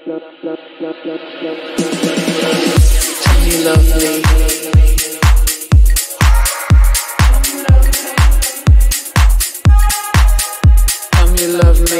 you love me. Come you love me. Come you love me.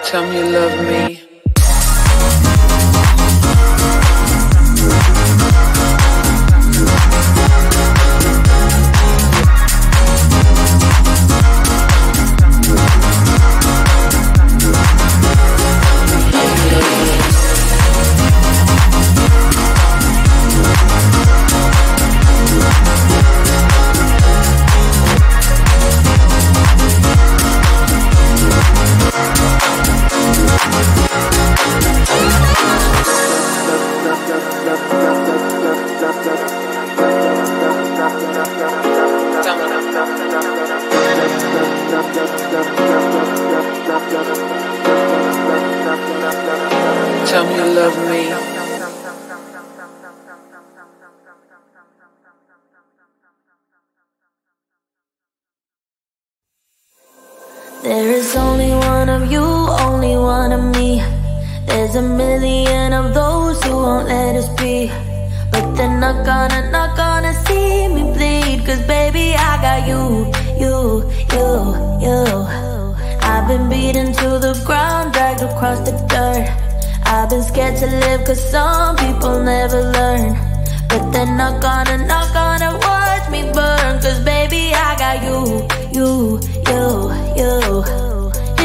Come you love me. Tell me you love me. Tell me you love me. There is only one of you, only one of me. There's a million of those who won't let us be. But they're not gonna see me bleed. Cause baby I got you. I've been beaten to the ground, dragged across the dirt. I've been scared to live cause some people never learn. But they're not gonna watch me burn. Cause baby I got you.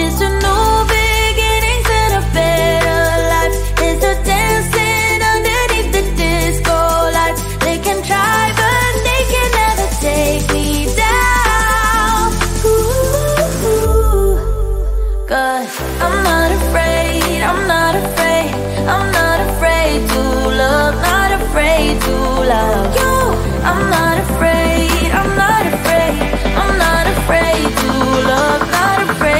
It's a new beginnings and a better life. It's a dancing underneath the disco lights. They can try but they can never take me down. Ooh, cause I'm not afraid, I'm not afraid, I'm not afraid to love, not afraid to love you. I'm not afraid, I'm not afraid, I'm not afraid to love, not afraid.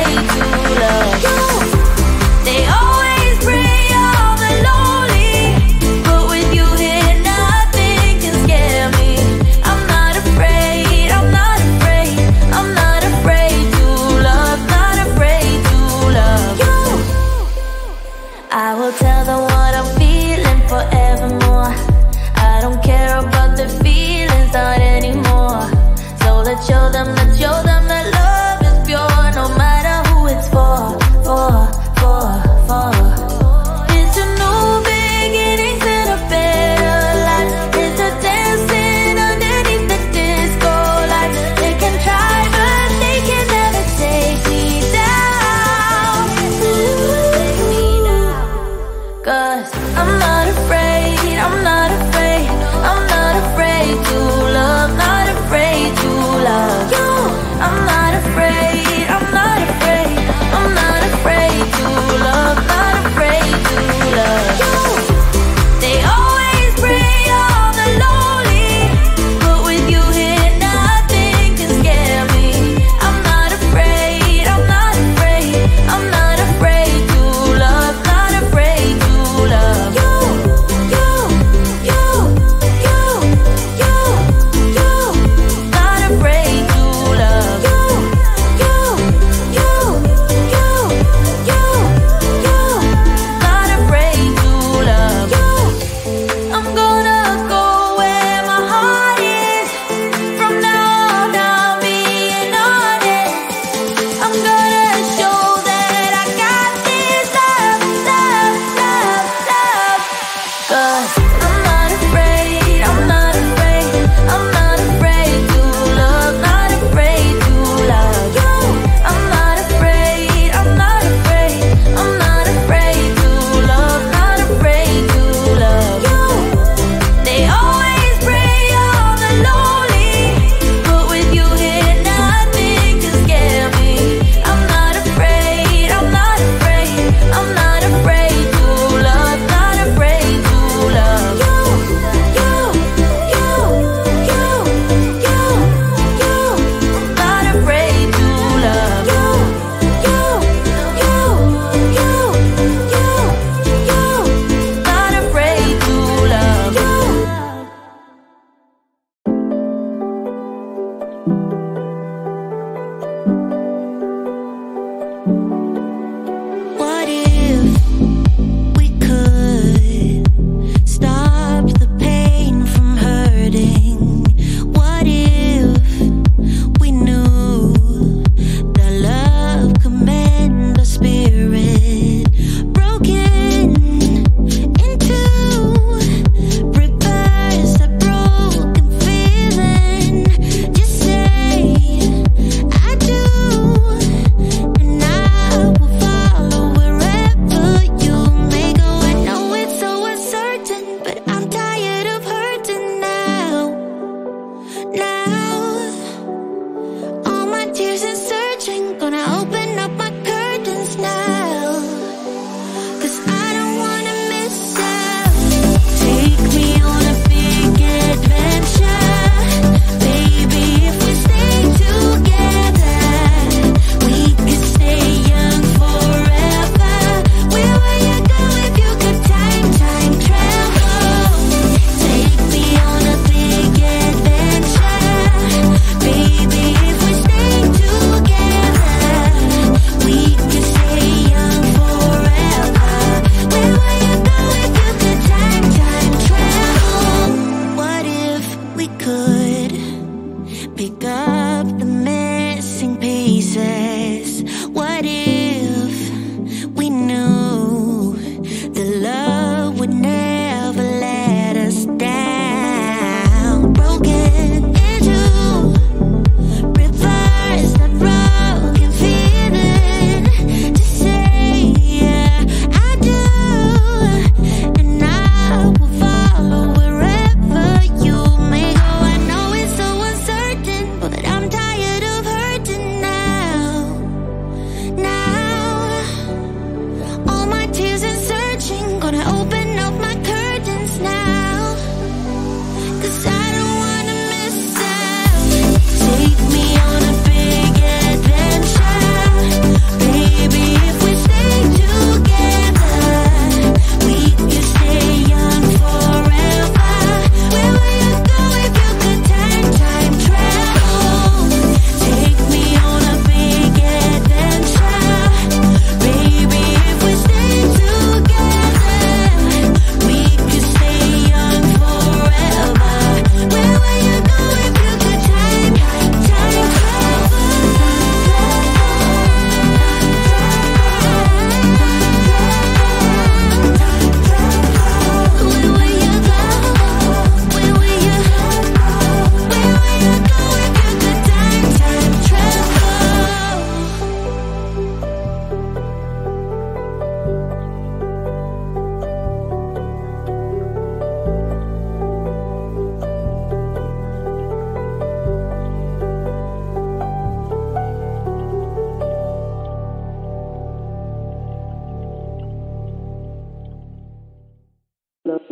Tell me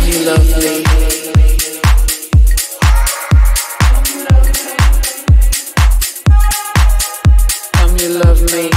you love me. Tell me you love me.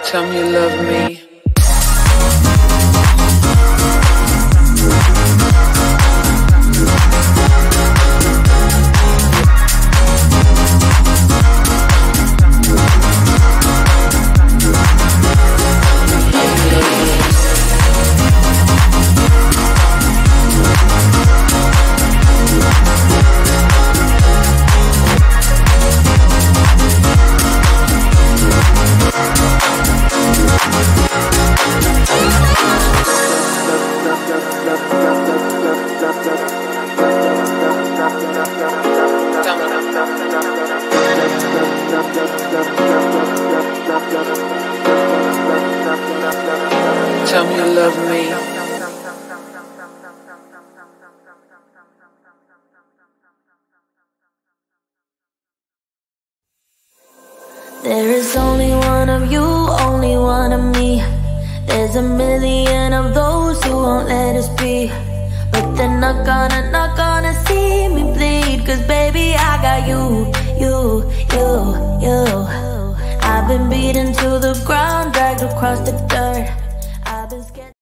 Tell me you love me. Tell me you love me. Tell me you love me. Tell me you love me. There is only one of you, only one of me. There's a million of those who won't let us be. But they're not gonna see me bleed. Cause baby I got you. I've been beaten to the ground, dragged across the dirt.